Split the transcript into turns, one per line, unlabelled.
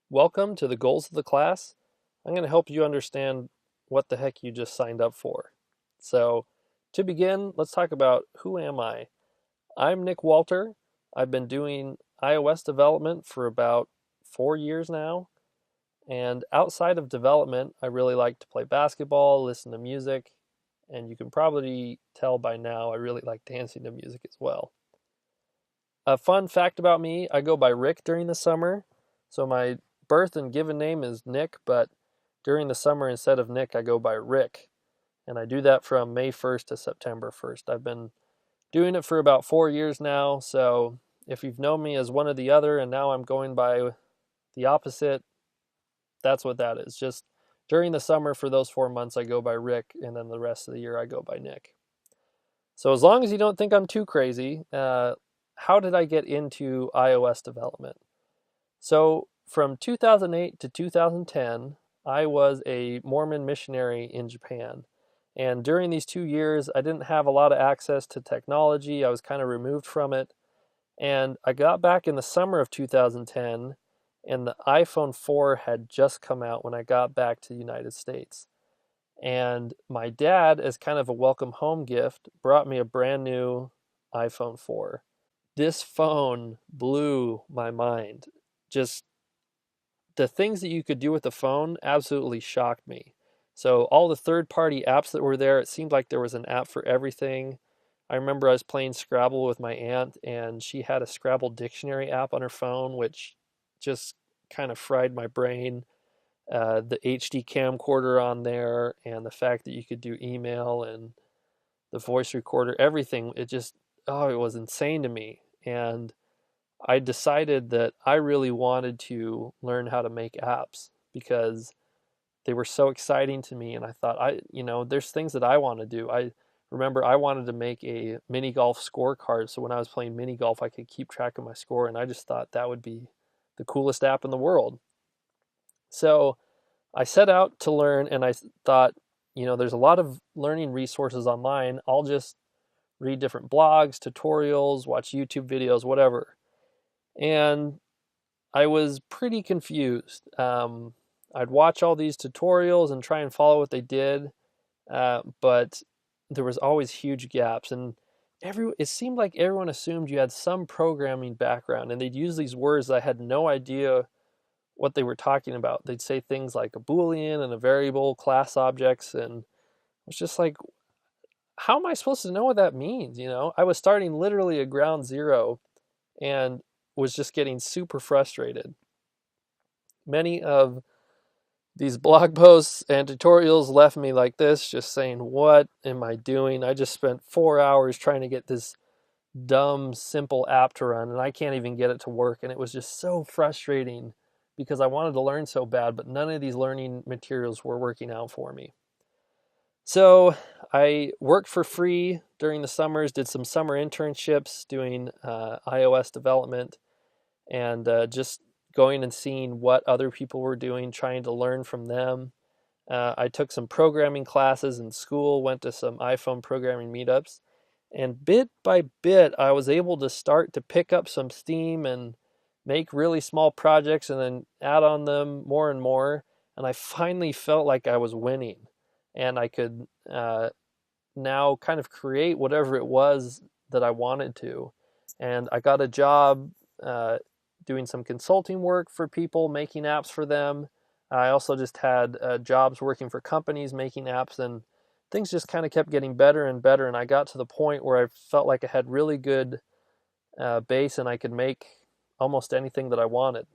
Welcome to the goals of the class. I'm going to help you understand what the heck you just signed up for. So, to begin, let's talk about who am I? I'm Nick Walter. I've been doing iOS development for about 4 years now. And outside of development, I really like to play basketball, listen to music, and you can probably tell by now I really like dancing to music as well. A fun fact about me, I go by Rick during the summer. So my birth and given name is Nick, but during the summer instead of Nick, I go by Rick. And I do that from May 1st to September 1st. I've been doing it for about 4 years now. So if you've known me as one or the other and now I'm going by the opposite, that's what that is. Just during the summer for those 4 months, I go by Rick, and then the rest of the year, I go by Nick. So as long as you don't think I'm too crazy, how did I get into iOS development? So from 2008 to 2010, I was a Mormon missionary in Japan. And during these 2 years, I didn't have a lot of access to technology. I was kind of removed from it. And I got back in the summer of 2010, and the iPhone 4 had just come out when I got back to the United States. And my dad, as kind of a welcome home gift, brought me a brand new iPhone 4. This phone blew my mind. Just the things that you could do with the phone absolutely shocked me. So all the third-party apps that were there, it seemed like there was an app for everything. I remember I was playing Scrabble with my aunt, and she had a Scrabble dictionary app on her phone, which just kind of fried my brain. The HD camcorder on there, and the fact that you could do email and the voice recorder, everything, it was insane to me. And I decided that I really wanted to learn how to make apps because they were so exciting to me. And I thought, there's things that I want to do. I remember I wanted to make a mini golf scorecard. So when I was playing mini golf, I could keep track of my score. And I just thought that would be the coolest app in the world. So I set out to learn, and I thought, there's a lot of learning resources online. I'll just read different blogs, tutorials, watch YouTube videos, whatever. And I was pretty confused. I'd watch all these tutorials and try and follow what they did, but there was always huge gaps. And it seemed like everyone assumed you had some programming background, and they'd use these words that I had no idea what they were talking about. They'd say things like a Boolean and a variable, class objects, and I was just like, how am I supposed to know what that means? I was starting literally at ground zero and was just getting super frustrated. Many of these blog posts and tutorials left me like this, just saying, what am I doing? I just spent 4 hours trying to get this dumb, simple app to run, and I can't even get it to work. And it was just so frustrating because I wanted to learn so bad, but none of these learning materials were working out for me. So I worked for free during the summers, did some summer internships doing iOS development, and just going and seeing what other people were doing, trying to learn from them. I took some programming classes in school, went to some iPhone programming meetups, and bit by bit, I was able to start to pick up some steam and make really small projects and then add on them more and more. And I finally felt like I was winning, and I could now kind of create whatever it was that I wanted to. And I got a job doing some consulting work for people, making apps for them. I also just had jobs working for companies making apps, and things just kind of kept getting better and better. And I got to the point where I felt like I had really good base and I could make almost anything that I wanted.